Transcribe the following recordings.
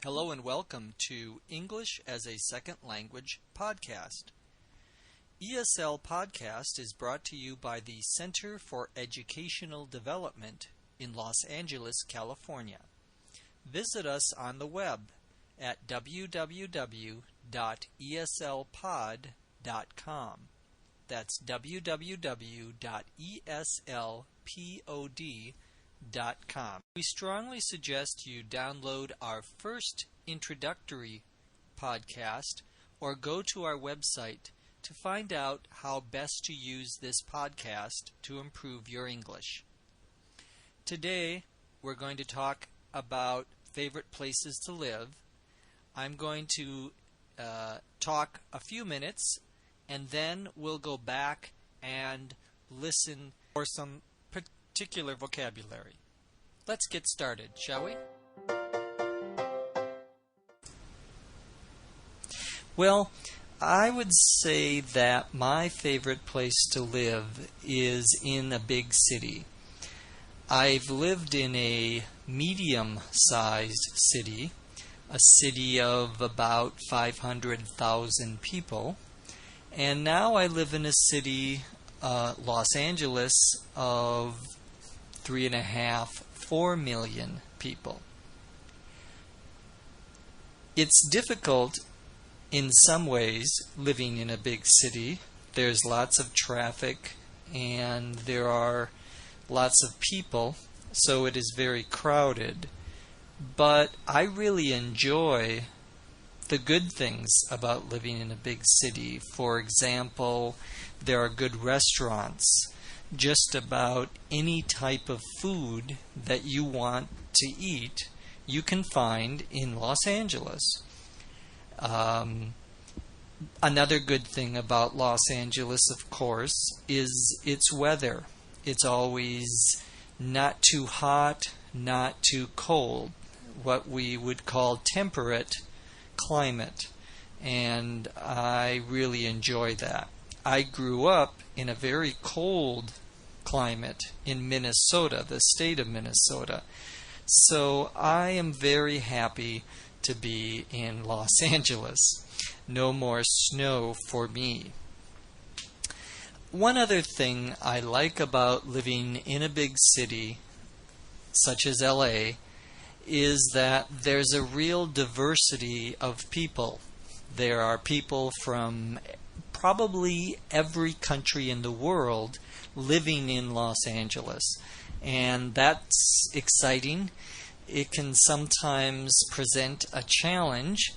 Hello and welcome to English as a Second Language podcast. ESL Podcast is brought to you by the Center for Educational Development in Los Angeles, California. Visit us on the web at www.eslpod.com. That's www.eslpod.com. We strongly suggest you download our first introductory podcast or go to our website to find out how best to use this podcast to improve your English. Today, we're going to talk about favorite places to live. I'm going to talk a few minutes, and then we'll go back and listen for some particular vocabulary. Let's get started, shall we? Well, I would say that my favorite place to live is in a big city. I've lived in a medium-sized city, a city of about 500,000 people, and now I live in a city, Los Angeles, of 3.5–4 million people. It's difficult in some ways living in a big city. There's lots of traffic and there are lots of people, so it is very crowded. But I really enjoy the good things about living in a big city. For example, there are good restaurants. Just about any type of food that you want to eat, you can find in Los Angeles. Another good thing about Los Angeles, of course, is its weather. It's always not too hot, not too cold, what we would call temperate climate, and I really enjoy that. I grew up in a very cold climate in Minnesota, the state of Minnesota, so I am very happy to be in Los Angeles. No more snow for me. One other thing I like about living in a big city, such as LA, is that there's a real diversity of people. There are people from probably every country in the world living in Los Angeles, and that's exciting. It can sometimes present a challenge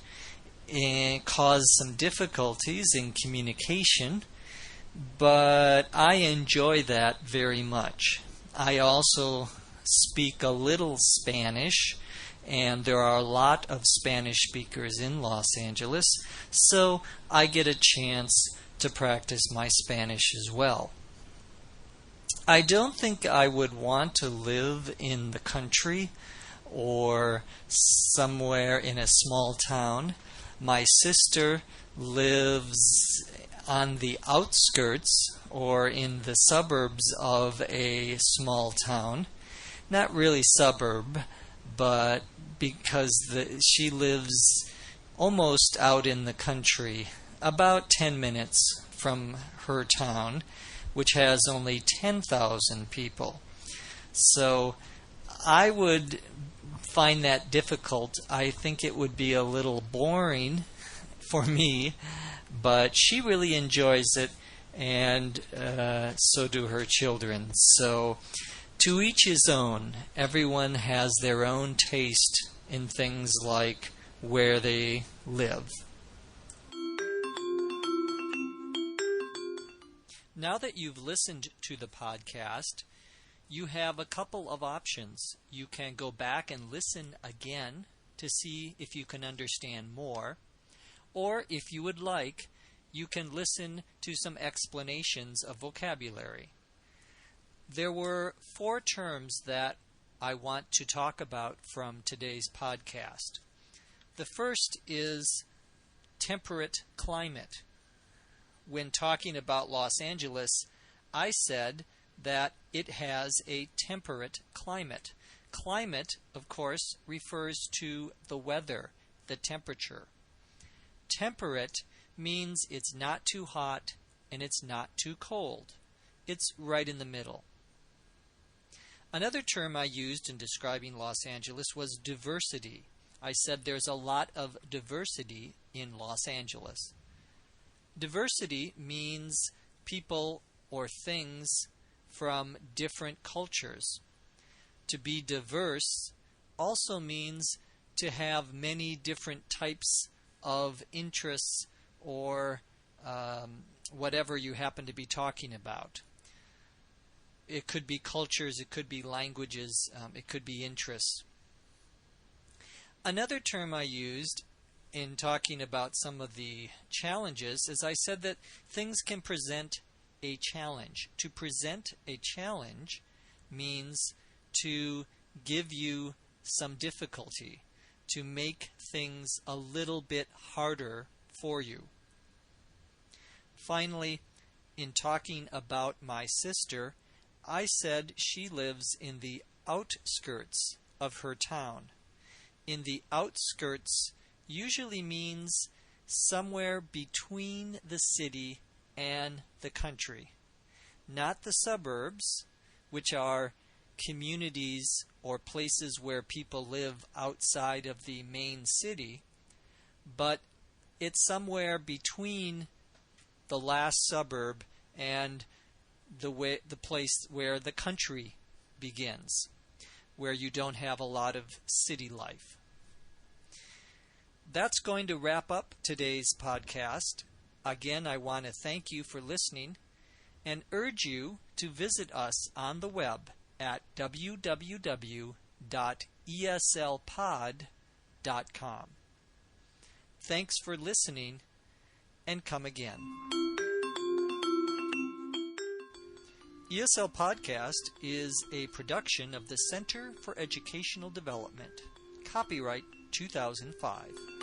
and cause some difficulties in communication, but I enjoy that very much. I also speak a little Spanish, and there are a lot of Spanish speakers in Los Angeles, so I get a chance to practice my Spanish as well. I don't think I would want to live in the country or somewhere in a small town. My sister lives on the outskirts or in the suburbs of a small town. Not really suburb, but because she lives almost out in the country, about 10 minutes from her town, which has only 10,000 people. So I would find that difficult. I think it would be a little boring for me, but she really enjoys it, and so do her children. So to each his own. Everyone has their own taste in things like where they live. Now that you've listened to the podcast, you have a couple of options. You can go back and listen again to see if you can understand more, or if you would like, you can listen to some explanations of vocabulary. There were 4 terms that I want to talk about from today's podcast. The first is temperate climate. When talking about Los Angeles, I said that it has a temperate climate. Climate, of course, refers to the weather. the temperature. Temperate means it's not too hot and it's not too cold. It's right in the middle. Another term I used in describing Los Angeles was diversity. I said there's a lot of diversity in Los Angeles. Diversity means people or things from different cultures. To be diverse also means to have many different types of interests or whatever you happen to be talking about. It could be cultures, it could be languages, it could be interests. Another term I used in talking about some of the challenges is I said that things can present a challenge. To present a challenge means to give you some difficulty, to make things a little bit harder for you. Finally, in talking about my sister, I said she lives in the outskirts of her town. In the outskirts usually means somewhere between the city and the country. Not the suburbs, which are communities or places where people live outside of the main city, but it's somewhere between the last suburb and the place where the country begins, where you don't have a lot of city life. That's going to wrap up today's podcast. Again, I want to thank you for listening and urge you to visit us on the web at www.eslpod.com. Thanks for listening, and come again. ESL Podcast is a production of the Center for Educational Development. Copyright 2005.